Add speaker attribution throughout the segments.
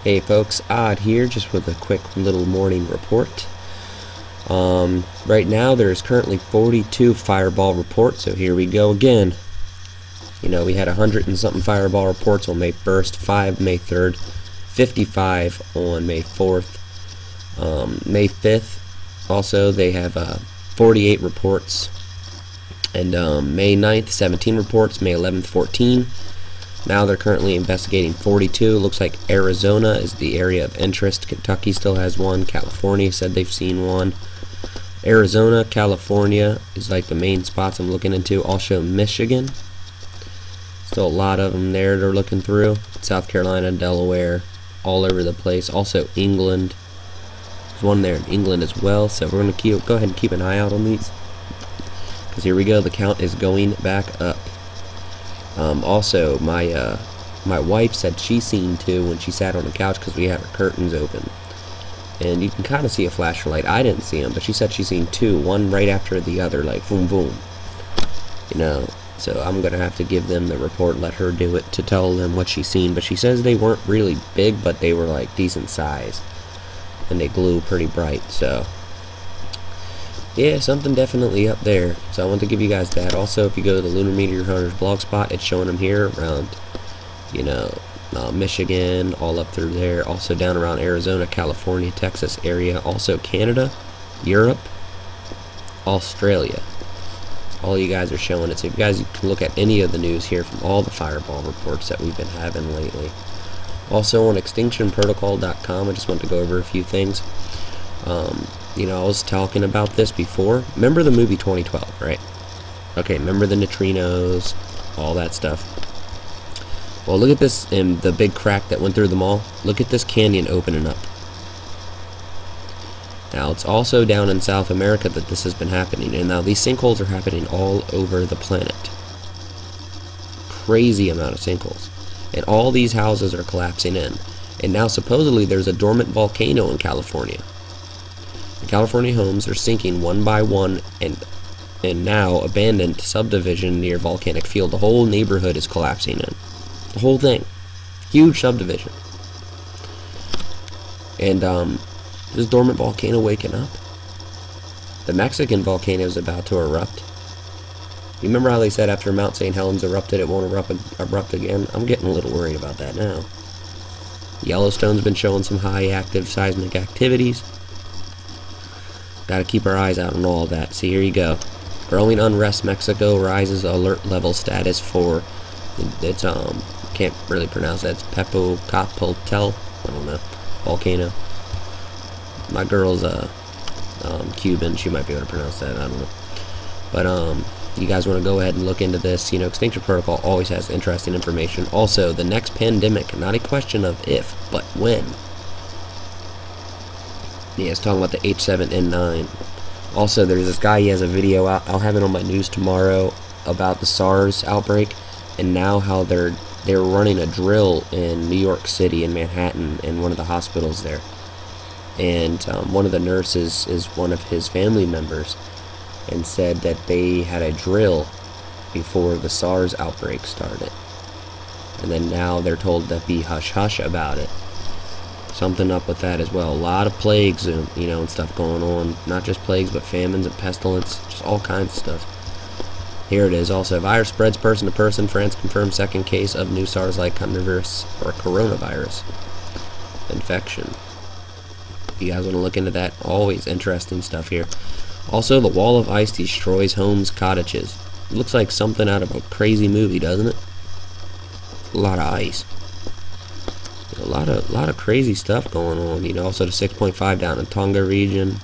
Speaker 1: Hey folks, Odd here, just with a quick little morning report. Right now there's currently 42 fireball reports, so here we go again. You know, we had 100 and something fireball reports on May 1st, 5 May 3rd, 55 on May 4th, May 5th. Also, they have 48 reports, and May 9th, 17 reports, May 11th, 14. Now they're currently investigating 42. Looks like Arizona is the area of interest. Kentucky still has one. California said they've seen one. Arizona, California is like the main spots I'm looking into. Also Michigan. Still a lot of them there they're looking through. South Carolina, Delaware, all over the place. Also England. There's one there in England as well. So we're going to go ahead and keep an eye out on these. Because here we go. The count is going back up. Also, my wife said she seen two when she sat on the couch because we had our curtains open. And you can kind of see a flashlight. I didn't see them, but she said she seen two, one right after the other, like boom, boom. You know, so I'm going to have to give them the report, let her do it to tell them what she seen. But she says they weren't really big, but they were like decent size. And they glue pretty bright, so... yeah, something definitely up there. So I want to give you guys that. Also, if you go to the Lunar Meteor Hunters blog spot, it's showing them here around, you know, Michigan, all up through there. Also down around Arizona, California, Texas area. Also Canada, Europe, Australia. All you guys are showing it. So you guys can look at any of the news here from all the fireball reports that we've been having lately. Also on extinctionprotocol.com, I just want to go over a few things. You know, I was talking about this before. Remember the movie 2012, right? Okay, remember the neutrinos, all that stuff. Well, look at this, and the big crack that went through the mall. Look at this canyon opening up. Now, it's also down in South America that this has been happening, and now these sinkholes are happening all over the planet. Crazy amount of sinkholes. And all these houses are collapsing in. And now, supposedly, there's a dormant volcano in California. California homes are sinking one by one, and now abandoned subdivision near volcanic field. The whole neighborhood is collapsing in. The whole thing. Huge subdivision. And this dormant volcano waking up. The Mexican volcano is about to erupt. You remember how they said after Mount St. Helens erupted, it won't erupt again? I'm getting a little worried about that now. Yellowstone's been showing some high active seismic activities. Gotta keep our eyes out on all that. See, here you go. Growing unrest, Mexico rises alert level status for it's can't really pronounce that. It's Popocatépetl. I don't know. Volcano. My girl's Cuban. She might be able to pronounce that. I don't know. But you guys want to go ahead and look into this. You know, Extinction Protocol always has interesting information. Also, the next pandemic, not a question of if, but when. Yeah, it's talking about the H7N9. Also, there's this guy, he has a video out, I'll have it on my news tomorrow, about the SARS outbreak, and now how they're running a drill in New York City, in Manhattan, in one of the hospitals there. And one of the nurses is one of his family members, and said that they had a drill before the SARS outbreak started. And then now they're told to be hush-hush about it. Something up with that as well. A lot of plagues, you know, and stuff going on. Not just plagues, but famines and pestilence. Just all kinds of stuff. Here it is. Also, virus spreads person to person. France confirms second case of new SARS-like coronavirus or coronavirus infection. You guys want to look into that? Always interesting stuff here. Also, the wall of ice destroys homes, cottages. It looks like something out of a crazy movie, doesn't it? A lot of ice. A lot of crazy stuff going on. You know, also the 6.5 down in Tonga region.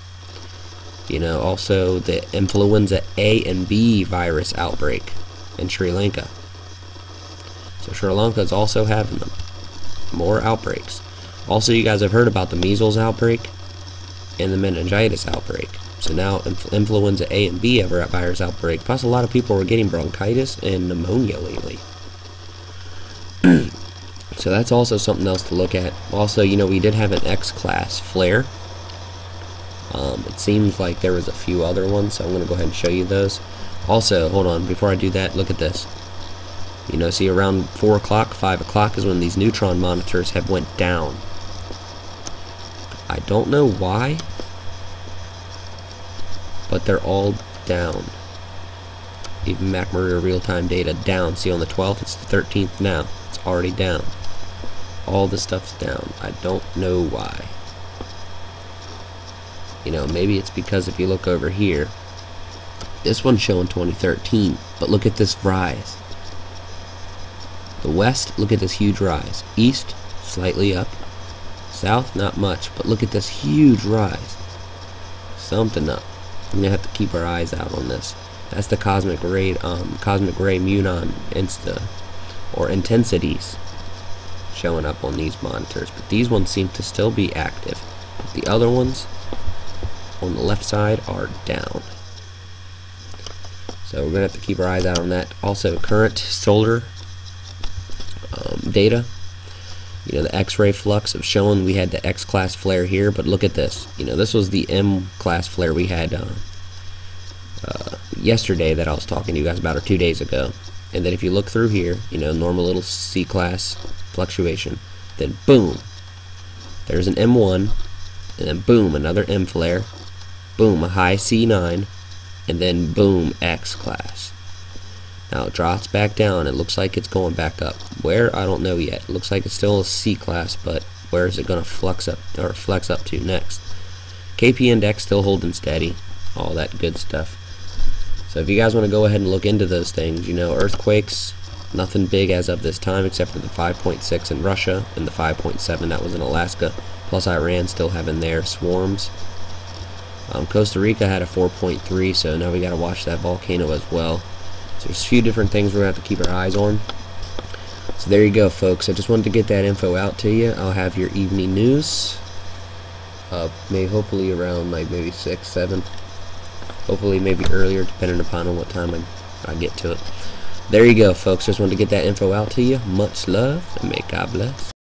Speaker 1: You know, also the influenza A and B virus outbreak in Sri Lanka. So Sri Lanka is also having them. More outbreaks. Also, you guys have heard about the measles outbreak and the meningitis outbreak. So now influenza A and B virus outbreak. Plus, a lot of people were getting bronchitis and pneumonia lately. So that's also something else to look at. Also, you know, we did have an X-class flare. It seems like there was a few other ones, so I'm going to go ahead and show you those. Also, hold on, before I do that, look at this. You know, see around 4 o'clock, 5 o'clock is when these neutron monitors have went down. I don't know why, but they're all down. Even McMurray real-time data down. See, on the 12th, it's the 13th now. It's already down. All the stuff's down. I don't know why. You know, maybe it's because if you look over here, this one's showing 2013, but look at this rise. The west, look at this huge rise. East, slightly up. South, not much, but look at this huge rise. Something up. I'm gonna have to keep our eyes out on this. That's the cosmic ray muon intensities showing up on these monitors, but these ones seem to still be active. But the other ones on the left side are down. So we're gonna have to keep our eyes out on that. Also, current solar data. You know, the X-ray flux of showing we had the X-class flare here, but look at this. You know, this was the M-class flare we had yesterday that I was talking to you guys about, or 2 days ago. And then if you look through here, you know, normal little C-class fluctuation, then boom, there's an M1, and then boom, another M flare, boom, a high C9, and then boom, X-class. Now it drops back down. It looks like it's going back up. Where? I don't know yet. It looks like it's still a C-class, but where is it going to flex up to next? KP index still holding steady. All that good stuff. So if you guys want to go ahead and look into those things, you know, earthquakes, nothing big as of this time except for the 5.6 in Russia and the 5.7 that was in Alaska. Plus Iran still having their swarms. Costa Rica had a 4.3, so now we got to watch that volcano as well. So there's a few different things we're going to have to keep our eyes on. So there you go, folks. I just wanted to get that info out to you. I'll have your evening news. Hopefully around like maybe 6, 7. Hopefully maybe earlier, depending upon what time I get to it. There you go, folks. Just wanted to get that info out to you. Much love, and may God bless.